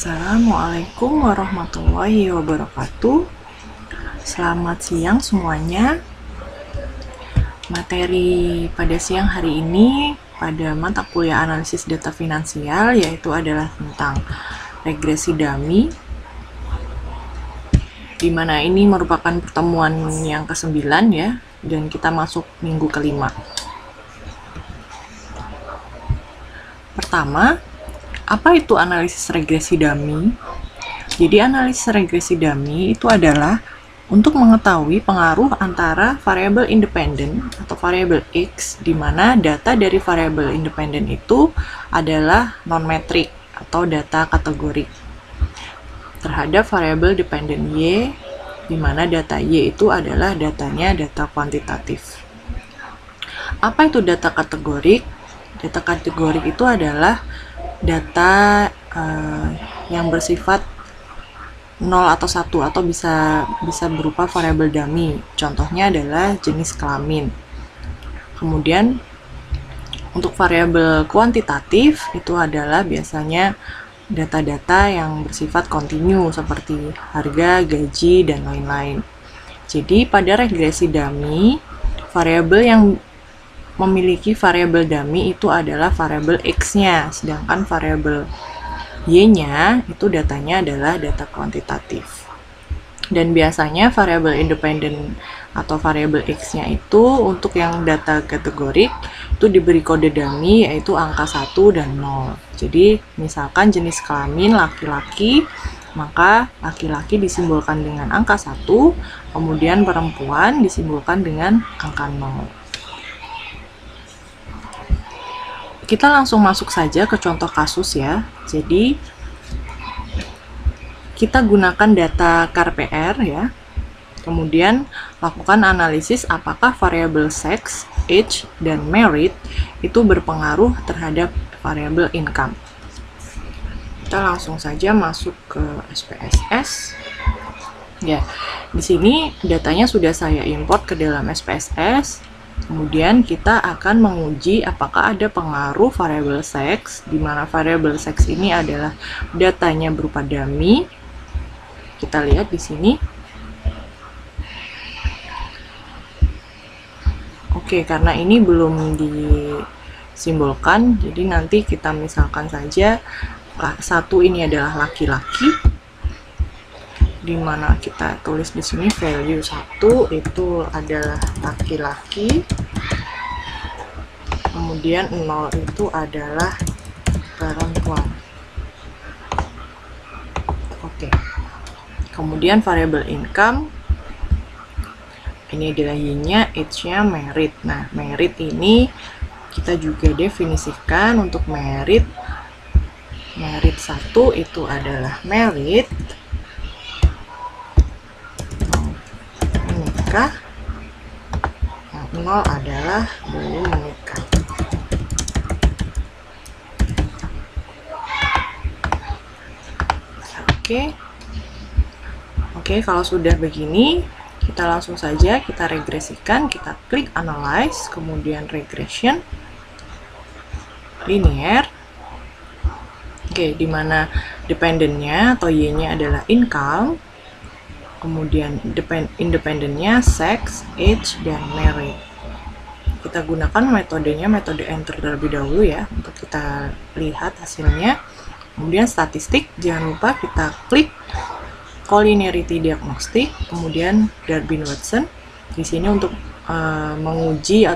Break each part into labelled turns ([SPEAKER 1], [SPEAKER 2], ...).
[SPEAKER 1] Assalamualaikum warahmatullahi wabarakatuh. Selamat siang semuanya. Materi pada siang hari ini pada mata kuliah analisis data finansial yaitu adalah tentang regresi dummy, di mana ini merupakan pertemuan yang ke-9 ya, dan kita masuk minggu kelima. Pertama, apa itu analisis regresi dummy? Jadi analisis regresi dummy itu adalah untuk mengetahui pengaruh antara variabel independen atau variabel X, di mana data dari variabel independen itu adalah non-metrik atau data kategorik, terhadap variabel dependen Y, di mana data Y itu adalah datanya data kuantitatif. Apa itu data kategorik? Data kategorik itu adalah data yang bersifat 0 atau 1 atau bisa berupa variabel dummy. Contohnya adalah jenis kelamin. Kemudian untuk variabel kuantitatif itu adalah biasanya data-data yang bersifat kontinu seperti harga, gaji, dan lain-lain. Jadi pada regresi dummy, variabel yang memiliki variabel dummy itu adalah variabel X-nya, sedangkan variabel Y-nya itu datanya adalah data kuantitatif. Dan biasanya variabel independen atau variabel X-nya itu untuk yang data kategorik itu diberi kode dummy yaitu angka 1 dan 0. Jadi misalkan jenis kelamin laki-laki, maka laki-laki disimbolkan dengan angka 1, kemudian perempuan disimbolkan dengan angka 0. Kita langsung masuk saja ke contoh kasus ya. Jadi kita gunakan data KPR ya. Kemudian lakukan analisis apakah variabel sex, age, dan merit itu berpengaruh terhadap variabel income. Kita langsung saja masuk ke SPSS. Ya, di sini datanya sudah saya import ke dalam SPSS. Kemudian kita akan menguji apakah ada pengaruh variabel sex, di mana variabel sex ini adalah datanya berupa dummy. Kita lihat di sini. Oke, karena ini belum disimbolkan, jadi nanti kita misalkan saja satu ini adalah laki-laki, di mana kita tulis di sini value 1 itu adalah laki-laki, kemudian 0 itu adalah perempuan. Oke. Kemudian variabel income ini adalah Y-nya, H-nya merit. Nah, merit ini kita juga definisikan untuk merit. Merit 1 itu adalah merit menikah, yang 0 adalah belum menikah. Oke, kalau sudah begini, kita langsung saja kita regresikan, kita klik analyze, kemudian regression, linear. Oke, di mana dependennya atau Y-nya adalah income, kemudian independennya sex, age, dan merit. Kita gunakan metodenya, metode enter terlebih dahulu ya, untuk kita lihat hasilnya. Kemudian statistik, jangan lupa kita klik collinearity diagnostic, kemudian Darwin-Watson. Di sini untuk menguji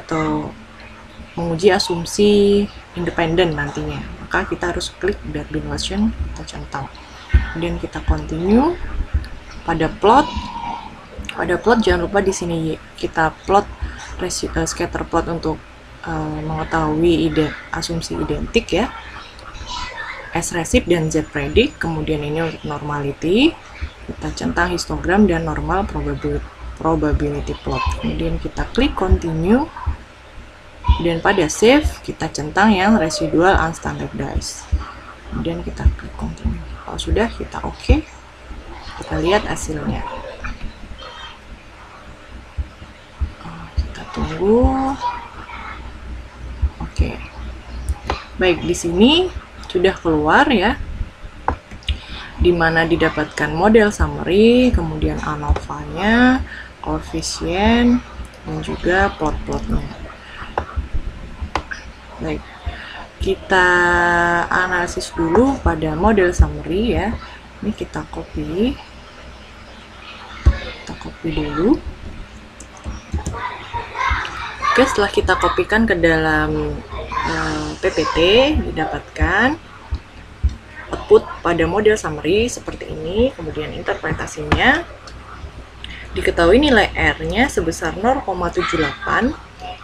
[SPEAKER 1] asumsi independen nantinya. Maka kita harus klik Darwin-Watson, kita centang. Kemudian kita continue. Pada plot jangan lupa di sini kita plot scatter plot untuk mengetahui asumsi identik ya, S-recip dan Z-predict. Kemudian ini untuk normality, kita centang histogram dan normal probability plot. Kemudian kita klik continue, dan pada save kita centang yang residual unstandardized. Kemudian kita klik continue. Kalau sudah, kita oke. Kita lihat hasilnya. Kita tunggu. Oke. Baik, di sini sudah keluar ya. di mana didapatkan model summary, kemudian ANOVA-nya, koefisien, dan juga plot-plotnya. Baik, kita analisis dulu pada model summary ya. Ini kita copy dulu. Oke, setelah kita kopikan ke dalam PPT, didapatkan output pada model summary seperti ini. Kemudian interpretasinya, diketahui nilai R-nya sebesar 0,78.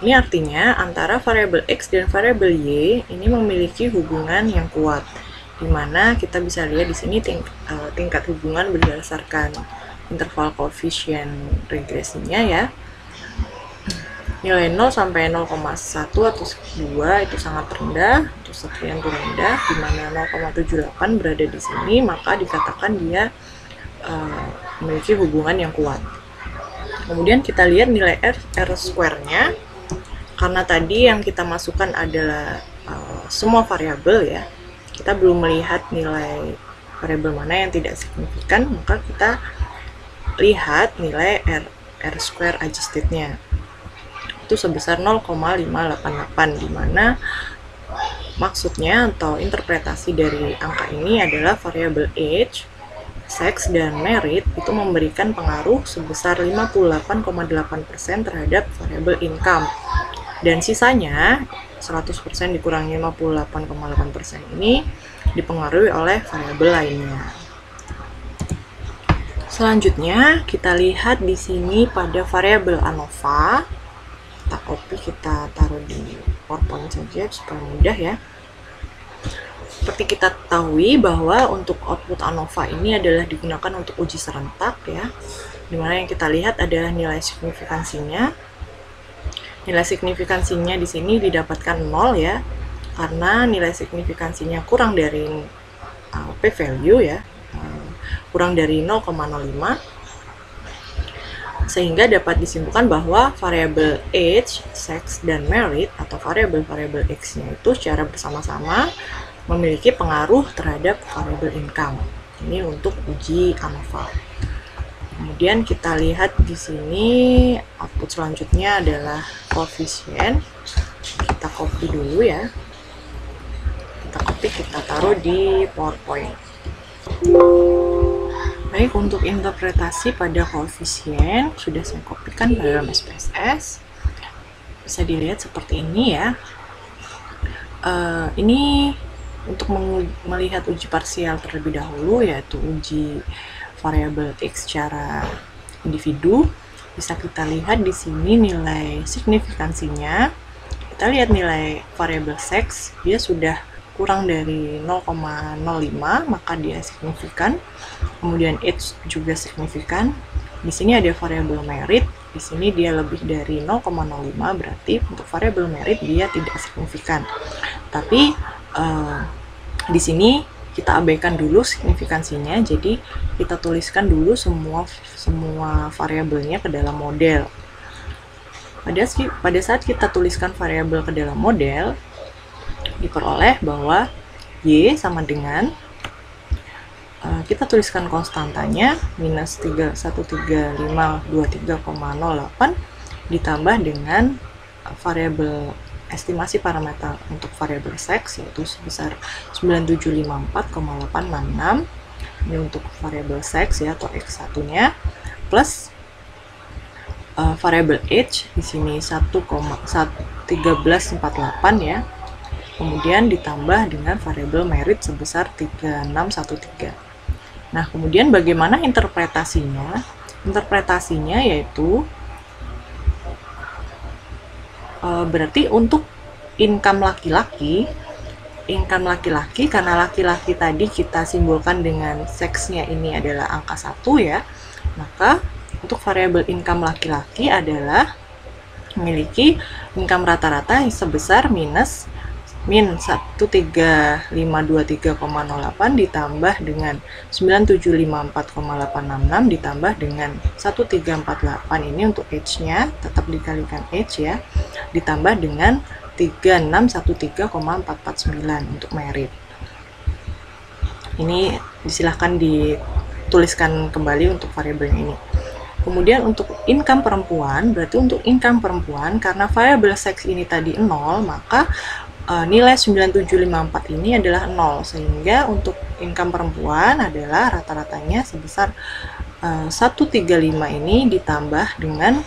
[SPEAKER 1] Ini artinya antara variabel X dan variabel Y ini memiliki hubungan yang kuat, di mana kita bisa lihat di sini tingkat hubungan berdasarkan interval koefisien regresinya ya. Nilai 0 sampai 0,1 atau 2 itu sangat rendah, itu sekian itu rendah, di mana 0,78 berada di sini, maka dikatakan dia memiliki hubungan yang kuat. Kemudian kita lihat nilai R square-nya, karena tadi yang kita masukkan adalah semua variabel ya, kita belum melihat nilai variabel mana yang tidak signifikan, maka kita lihat nilai R square adjusted-nya itu sebesar 0,588, di mana maksudnya atau interpretasi dari angka ini adalah variabel age, sex, dan merit itu memberikan pengaruh sebesar 58,8% terhadap variabel income, dan sisanya 100% dikurangi 58,8% ini dipengaruhi oleh variabel lainnya. Selanjutnya kita lihat di sini pada variabel ANOVA. Kita copy, kita taruh di PowerPoint saja supaya mudah ya. Seperti kita ketahui bahwa untuk output ANOVA ini adalah digunakan untuk uji serentak ya, dimana yang kita lihat adalah nilai signifikansinya. Nilai signifikansinya di sini didapatkan 0 ya, karena nilai signifikansinya kurang dari p-value ya, kurang dari 0,05, sehingga dapat disimpulkan bahwa variabel age, sex, dan merit atau variabel-variabel X-nya itu secara bersama-sama memiliki pengaruh terhadap variabel income. Ini untuk uji ANOVA. Kemudian kita lihat di sini output selanjutnya adalah koefisien. Kita copy dulu ya. Kita copy, kita taruh di PowerPoint. Baik, untuk interpretasi pada koefisien sudah saya kopikan pada dalam SPSS. Bisa dilihat seperti ini ya. Ini untuk melihat uji parsial terlebih dahulu, yaitu uji variabel X secara individu. Bisa kita lihat di sini nilai signifikansinya. Kita lihat nilai variabel sex, dia sudah kurang dari 0,05, maka dia signifikan. Kemudian age juga signifikan. Di sini ada variabel merit, di sini dia lebih dari 0,05, berarti untuk variabel merit dia tidak signifikan. Tapi di sini kita abaikan dulu signifikansinya, jadi kita tuliskan dulu semua variabelnya ke dalam model. Pada saat kita tuliskan variabel ke dalam model, diperoleh bahwa Y sama dengan, kita tuliskan konstantanya minus 13523,08 ditambah dengan variabel estimasi parameter untuk variabel sex, yaitu sebesar 9754,866. Ini untuk variabel sex ya, atau X1-nya, plus variabel age di sini 1348 ya. Kemudian ditambah dengan variabel merit sebesar 3613. Nah, kemudian bagaimana interpretasinya? Interpretasinya yaitu berarti untuk income laki-laki karena laki-laki tadi kita simbolkan dengan seksnya ini adalah angka 1 ya, maka untuk variabel income laki-laki adalah memiliki income rata-rata sebesar min 13523,08 ditambah dengan 9754,866 ditambah dengan 1348, ini untuk age-nya tetap dikalikan age ya, ditambah dengan 3613,449 untuk merit. Ini silahkan dituliskan kembali untuk variabelnya ini. Kemudian untuk income perempuan, berarti untuk income perempuan, karena variabel seks ini tadi 0, maka nilai 9754 ini adalah 0, sehingga untuk income perempuan adalah rata-ratanya sebesar 135 ini ditambah dengan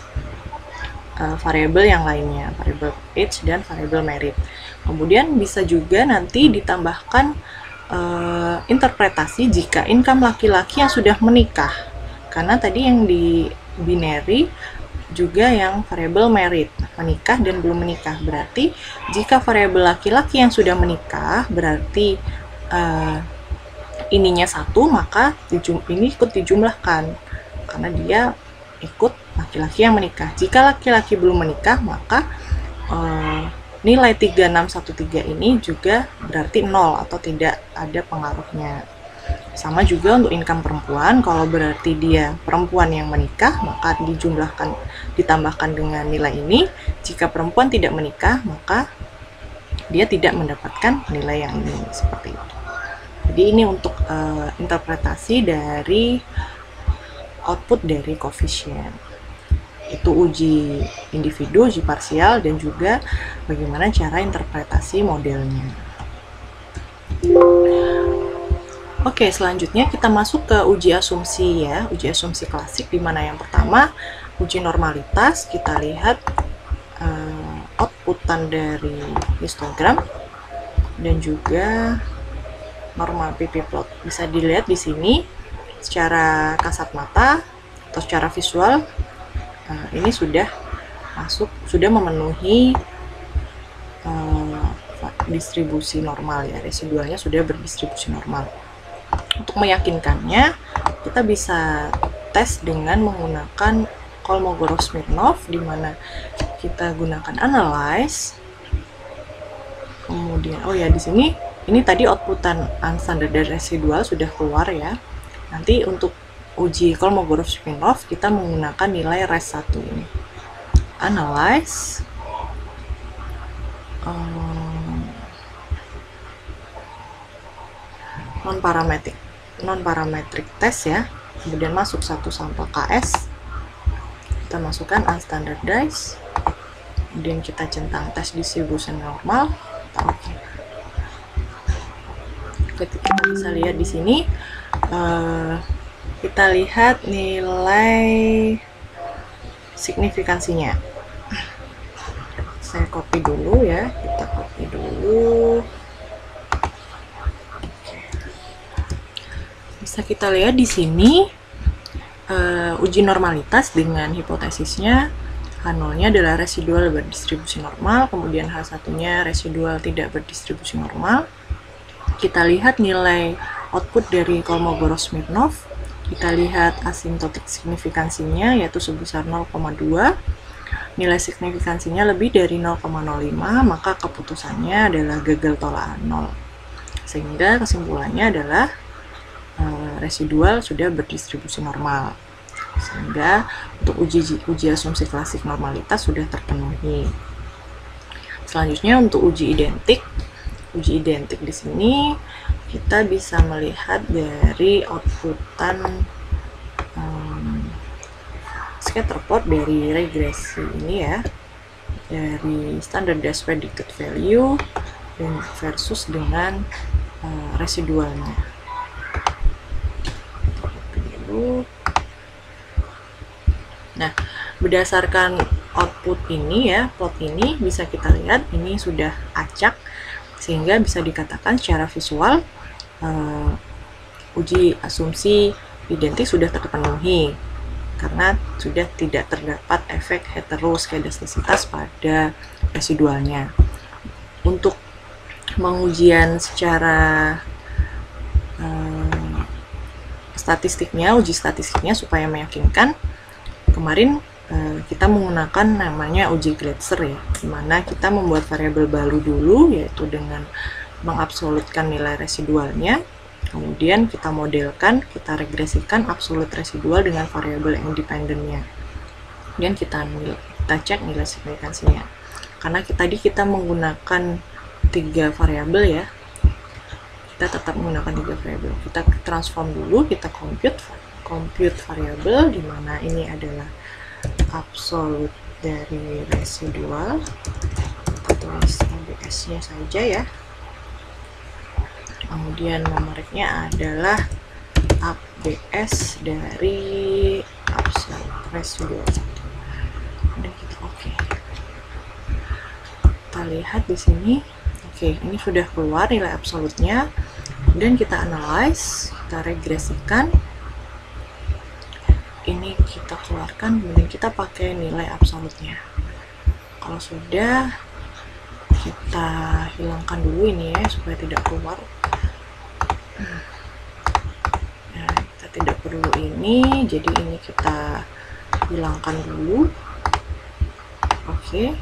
[SPEAKER 1] variabel yang lainnya, variabel age dan variabel merit. Kemudian bisa juga nanti ditambahkan interpretasi jika income laki-laki yang sudah menikah, karena tadi yang di binary juga yang variabel merit, menikah dan belum menikah. Berarti jika variabel laki-laki yang sudah menikah berarti ininya 1, maka ini ikut dijumlahkan karena dia ikut laki-laki yang menikah. Jika laki-laki belum menikah, maka nilai 3613 ini juga berarti 0 atau tidak ada pengaruhnya. Sama juga untuk income perempuan, kalau berarti dia perempuan yang menikah, maka ditambahkan dengan nilai ini. Jika perempuan tidak menikah, maka dia tidak mendapatkan nilai yang ini, seperti itu. Jadi ini untuk interpretasi dari output dari koefisien. Itu uji individu, uji parsial, dan juga bagaimana cara interpretasi modelnya. Oke, selanjutnya kita masuk ke uji asumsi ya, uji asumsi klasik, di mana yang pertama uji normalitas. Kita lihat outputan dari histogram dan juga normal PP plot. Bisa dilihat di sini secara kasat mata atau secara visual, ini sudah masuk, sudah memenuhi distribusi normal ya, residualnya sudah berdistribusi normal. Untuk meyakinkannya, kita bisa tes dengan menggunakan Kolmogorov-Smirnov, di mana kita gunakan analyze. Kemudian, oh ya, di sini ini tadi outputan unstandardized residual sudah keluar ya. Nanti untuk uji Kolmogorov-Smirnov kita menggunakan nilai res 1 ini. Analyze. Non-parametric test ya, kemudian masuk satu sampel KS, kita masukkan unstandardized, kemudian kita centang tes distribution normal, kita bisa lihat di sini, kita lihat nilai signifikansinya. Saya copy dulu ya, kita copy dulu. Bisa kita lihat di sini uji normalitas dengan hipotesisnya H0-nya adalah residual berdistribusi normal, kemudian H1-nya residual tidak berdistribusi normal. Kita lihat nilai output dari Kolmogorov-Smirnov, kita lihat asimptotik signifikansinya yaitu sebesar 0,2. Nilai signifikansinya lebih dari 0,05, maka keputusannya adalah gagal tolak 0. Sehingga kesimpulannya adalah residual sudah berdistribusi normal, sehingga untuk uji asumsi klasik normalitas sudah terpenuhi. Selanjutnya untuk uji identik di sini kita bisa melihat dari outputan scatter plot dari regresi ini ya, dari standardized predicted value dan versus dengan residualnya. Nah, berdasarkan output ini ya, plot ini bisa kita lihat ini sudah acak, sehingga bisa dikatakan secara visual uji asumsi identik sudah terpenuhi karena sudah tidak terdapat efek heteroskedastisitas pada residualnya. Untuk pengujian secara uji statistiknya supaya meyakinkan, kemarin kita menggunakan namanya uji Glatzer ya, dimana kita membuat variabel baru dulu, yaitu dengan mengabsolutkan nilai residualnya, kemudian kita modelkan, kita regresikan absolut residual dengan variabel independennya, kemudian kita cek nilai signifikansinya. Karena tadi kita menggunakan 3 variabel ya, kita tetap menggunakan 3 variabel. Kita transform dulu, kita compute variabel, di mana ini adalah absolute dari residual. Kita tulis ABS-nya saja ya. Kemudian numeriknya adalah ABS dari absolute residual. Udah gitu, oke. Kita lihat di sini. Oke, ini sudah keluar nilai absolutnya. Kemudian kita analyze, kita regresikan. Ini kita keluarkan, kemudian kita pakai nilai absolutnya. Kalau sudah, kita hilangkan dulu ini ya, supaya tidak keluar. Nah, kita tidak perlu ini, jadi ini kita hilangkan dulu. Oke.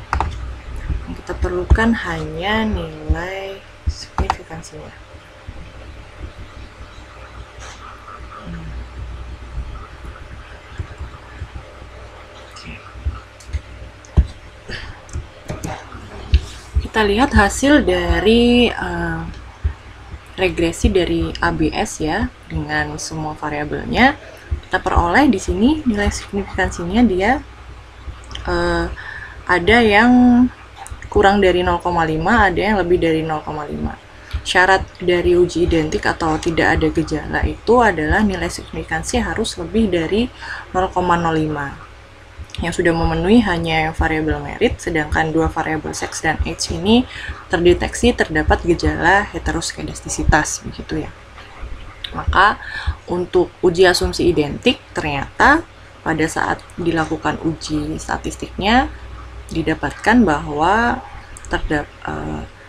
[SPEAKER 1] Yang kita perlukan hanya nilai signifikansinya. Kita lihat hasil dari regresi dari ABS ya, dengan semua variabelnya. Kita peroleh di sini nilai signifikansinya dia ada yang kurang dari 0,5, ada yang lebih dari 0,5. Syarat dari uji identik atau tidak ada gejala itu adalah nilai signifikansi harus lebih dari 0,05. Yang sudah memenuhi hanya variabel merit, sedangkan dua variabel sex dan age ini terdeteksi terdapat gejala heteroskedastisitas, begitu ya. Maka untuk uji asumsi identik ternyata pada saat dilakukan uji statistiknya didapatkan bahwa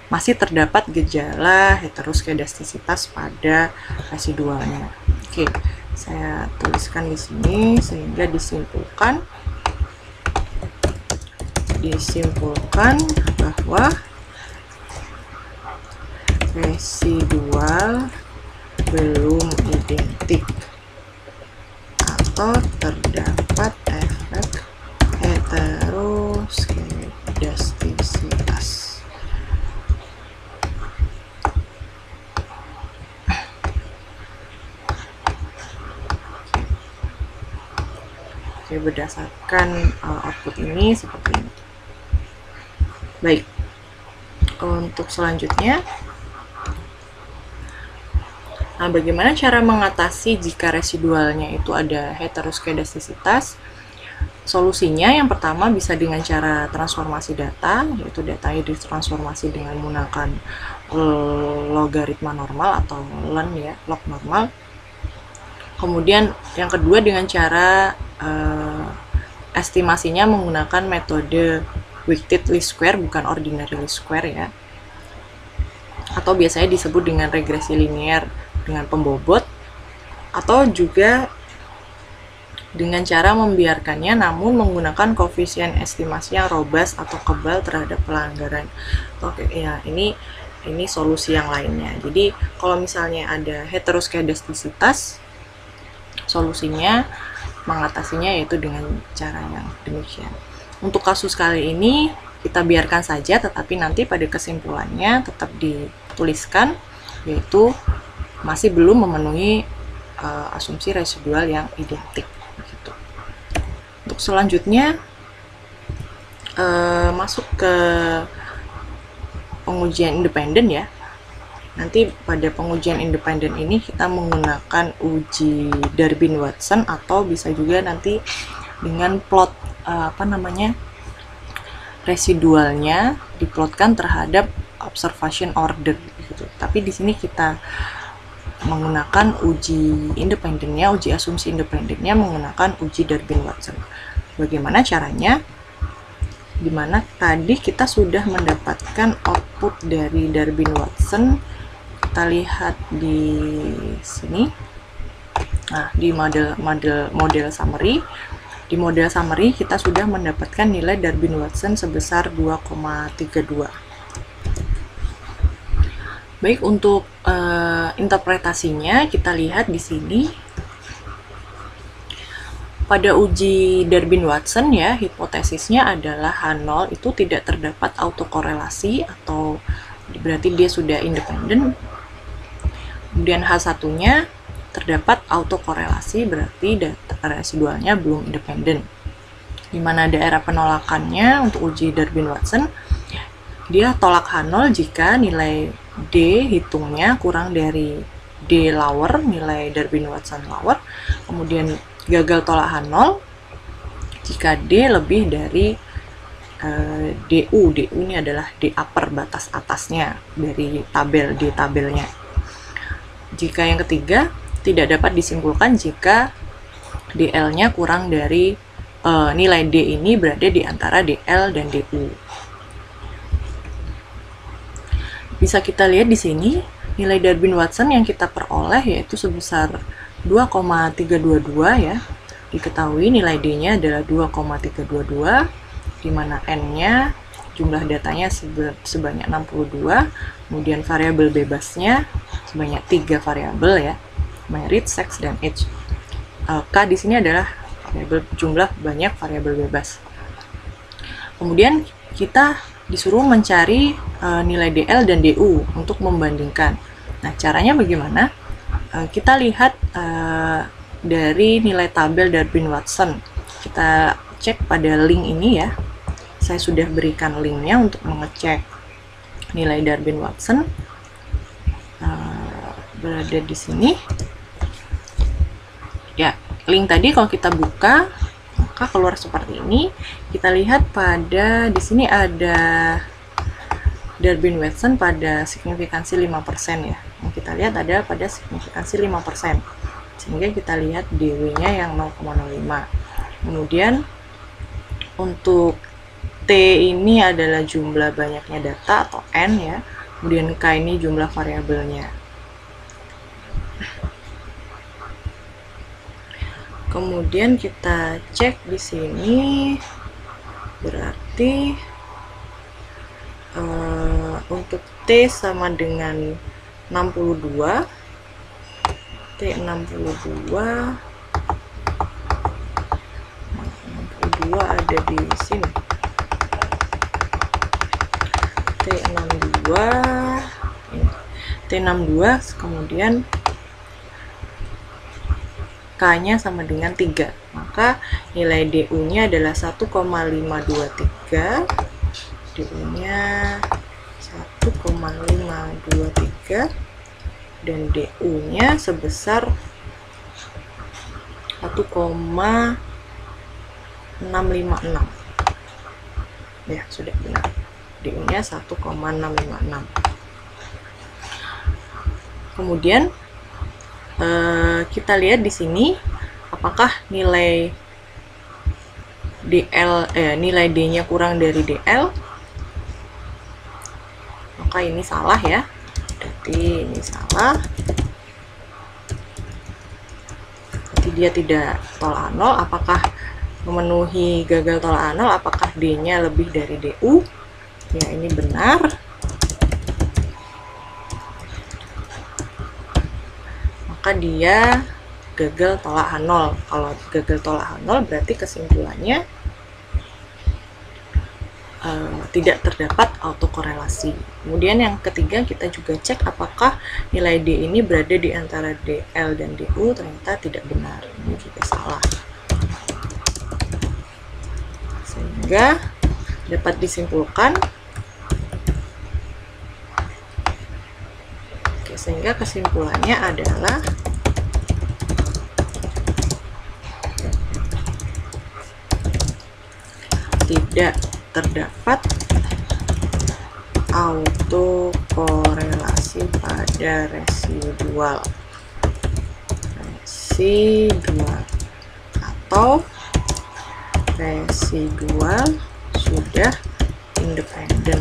[SPEAKER 1] masih terdapat gejala heteroskedastisitas pada residualnya. Oke, saya tuliskan di sini sehingga disimpulkan bahwa residual belum identik atau terdapat efek heteroskedastisitas. Oke, berdasarkan output ini seperti ini. Baik, untuk selanjutnya, nah bagaimana cara mengatasi jika residualnya itu ada heteroskedastisitas? Solusinya yang pertama bisa dengan cara transformasi data, yaitu datanya ditransformasi dengan menggunakan logaritma normal atau ln ya, log normal. Kemudian yang kedua dengan cara estimasinya menggunakan metode weighted least square, bukan ordinary least square ya, atau biasanya disebut dengan regresi linear dengan pembobot, atau juga dengan cara membiarkannya namun menggunakan koefisien estimasi yang robust atau kebal terhadap pelanggaran. Oke, ya ini solusi yang lainnya. Jadi kalau misalnya ada heteroskedastisitas, solusinya mengatasinya yaitu dengan cara yang demikian. Untuk kasus kali ini kita biarkan saja, tetapi nanti pada kesimpulannya tetap dituliskan yaitu masih belum memenuhi asumsi residual yang identik. Begitu. Untuk selanjutnya masuk ke pengujian independen ya. Nanti pada pengujian independen ini kita menggunakan uji Durbin-Watson atau bisa juga nanti dengan plot residualnya diplotkan terhadap observation order gitu. Tapi di sini kita menggunakan uji independennya, uji asumsi independennya menggunakan uji Durbin-Watson. Bagaimana caranya? Dimana tadi kita sudah mendapatkan output dari Durbin-Watson. Kita lihat di sini. Nah, di model summary. Di model summary kita sudah mendapatkan nilai Durbin-Watson sebesar 2,32. Baik, untuk interpretasinya kita lihat di sini. Pada uji Durbin-Watson ya, hipotesisnya adalah H0 itu tidak terdapat autokorelasi, atau berarti dia sudah independen. Kemudian H1-nya terdapat autokorelasi, berarti data residualnya belum independen. Di mana daerah penolakannya untuk uji Darwin-Watson, dia tolak H0 jika nilai D hitungnya kurang dari D lower, nilai Darwin-Watson lower. Kemudian gagal tolak H0 jika D lebih dari DU. DU ini adalah D upper, batas atasnya dari tabel, D tabelnya. Jika yang ketiga, tidak dapat disimpulkan jika DL-nya kurang dari nilai D ini berada di antara DL dan DU. Bisa kita lihat di sini, nilai Darwin-Watson yang kita peroleh yaitu sebesar 2,322 ya. Diketahui nilai D-nya adalah 2,322, di mana N-nya, jumlah datanya sebanyak 62, kemudian variabel bebasnya sebanyak 3 variabel ya, merit, sex, dan age. K di sini adalah variabel jumlah banyak variabel bebas. Kemudian kita disuruh mencari nilai DL dan DU untuk membandingkan. Nah, caranya bagaimana? Kita lihat dari nilai tabel Darwin-Watson. Kita cek pada link ini ya. Saya sudah berikan linknya untuk mengecek nilai Darwin-Watson. Berada di sini. Ya, link tadi kalau kita buka, maka keluar seperti ini. Kita lihat pada di sini ada Darwin-Watson pada signifikansi 5% ya. Yang kita lihat ada pada signifikansi 5%. Sehingga kita lihat DW-nya yang 0,05. Kemudian untuk T ini adalah jumlah banyaknya data atau N ya. Kemudian K ini jumlah variabelnya. Kemudian kita cek di sini, berarti untuk T sama dengan 62, T 62 ada di sini. T62, kemudian K-nya sama dengan 3, maka nilai DU-nya adalah 1,523, DU-nya 1,523, dan DU-nya sebesar 1,656. Ya, sudah benar. DU-nya 1,656. Kemudian kita lihat di sini apakah nilai nilai D-nya kurang dari DL. Maka ini salah ya. Berarti ini salah. Berarti dia tidak tolak 0. Apakah memenuhi gagal tolak 0? Apakah D-nya lebih dari DU? Ya, ini benar. Maka dia gagal tolak H0. Kalau gagal tolak H0 berarti kesimpulannya tidak terdapat autokorelasi. Kemudian yang ketiga, kita juga cek apakah nilai D ini berada di antara DL dan DU. Ternyata tidak benar, ini juga salah. Sehingga dapat disimpulkan, sehingga kesimpulannya adalah tidak terdapat autokorelasi pada residual atau residual sudah independen.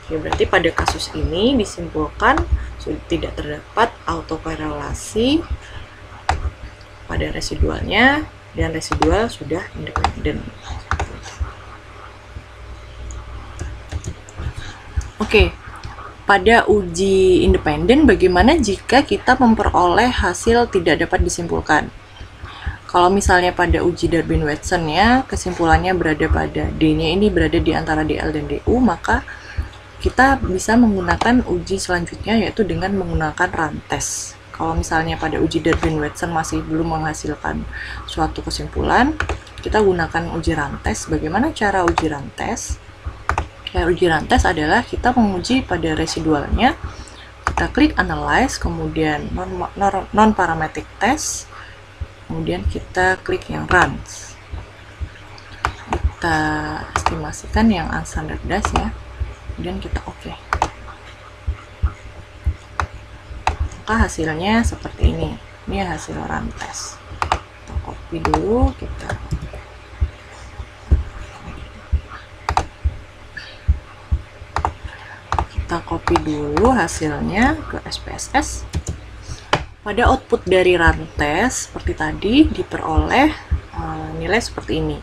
[SPEAKER 1] Oke, berarti pada kasus ini disimpulkan tidak terdapat autokorelasi pada residualnya dan residual sudah independen. Oke, pada uji independen bagaimana jika kita memperoleh hasil tidak dapat disimpulkan? Kalau misalnya pada uji Darwin-Watson ya, kesimpulannya berada pada D-nya ini berada di antara DL dan DU, maka kita bisa menggunakan uji selanjutnya, yaitu dengan menggunakan run test. Kalau misalnya pada uji Darwin-Watson masih belum menghasilkan suatu kesimpulan, kita gunakan uji run test. Bagaimana cara uji run test? Ya, uji run test adalah kita menguji pada residualnya, kita klik analyze, kemudian non-parametric test, kemudian kita klik yang runs. Kita estimasikan yang unstandardized ya, kemudian kita oke. Maka hasilnya seperti ini. Ini hasil run test. Kita copy dulu, kita copy dulu hasilnya ke SPSS. Pada output dari run test seperti tadi diperoleh nilai seperti ini.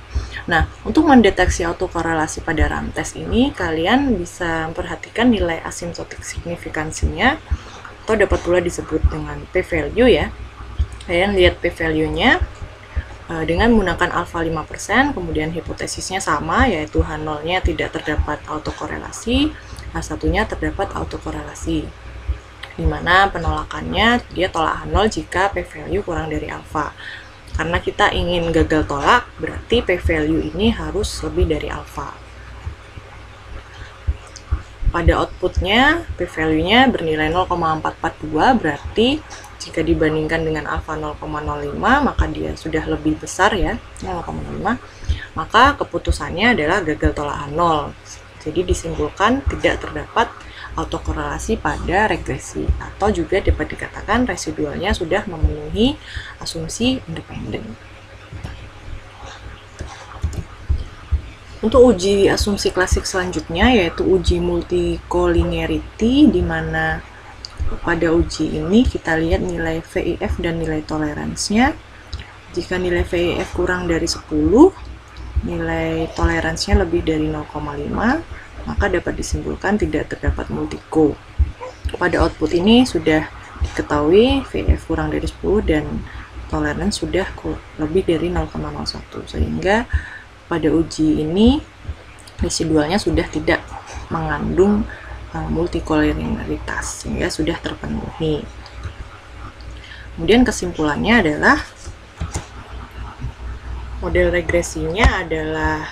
[SPEAKER 1] Nah, untuk mendeteksi autokorelasi pada run test ini, kalian bisa memperhatikan nilai asymptotic signifikansinya, atau dapat pula disebut dengan p-value ya. Kalian lihat p-value-nya dengan menggunakan alfa 5%, kemudian hipotesisnya sama, yaitu H0-nya tidak terdapat autokorelasi, H1-nya terdapat autokorelasi. Dimana penolakannya dia tolak H0 jika p-value kurang dari alfa. Karena kita ingin gagal tolak, berarti p-value ini harus lebih dari alfa. Pada outputnya, p-value-nya bernilai 0,442, berarti jika dibandingkan dengan alfa 0,05, maka dia sudah lebih besar ya, 0,05. Maka keputusannya adalah gagal tolak H0. Jadi disimpulkan tidak terdapat autokorelasi pada regresi, atau juga dapat dikatakan residualnya sudah memenuhi asumsi independen. Untuk uji asumsi klasik selanjutnya yaitu uji multicolinearity, di mana pada uji ini kita lihat nilai VIF dan nilai toleransinya. Jika nilai VIF kurang dari 10, nilai toleransinya lebih dari 0,5, maka dapat disimpulkan tidak terdapat multico. Pada output ini sudah diketahui VIF kurang dari 10 dan toleransi sudah lebih dari 0,01, sehingga pada uji ini residualnya sudah tidak mengandung multicollinearitas, sehingga sudah terpenuhi. Kemudian kesimpulannya adalah model regresinya adalah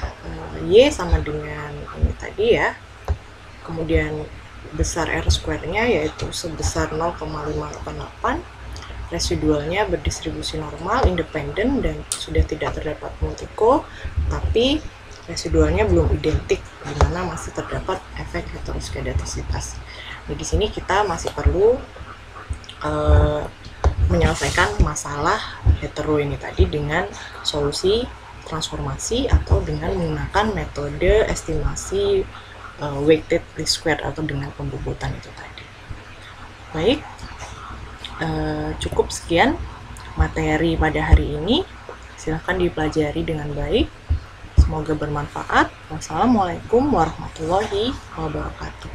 [SPEAKER 1] Y sama dengan ini tadi ya. Kemudian besar R-square-nya yaitu sebesar 0,588. Residualnya berdistribusi normal, independen, dan sudah tidak terdapat multico, tapi residualnya belum identik, di mana masih terdapat efek heteroskedastisitas. Nah, di sini kita masih perlu menyelesaikan masalah hetero ini tadi dengan solusi transformasi atau dengan menggunakan metode estimasi weighted least square atau dengan pembobotan itu tadi. Baik, cukup sekian materi pada hari ini. Silahkan dipelajari dengan baik. Semoga bermanfaat. Wassalamualaikum warahmatullahi wabarakatuh.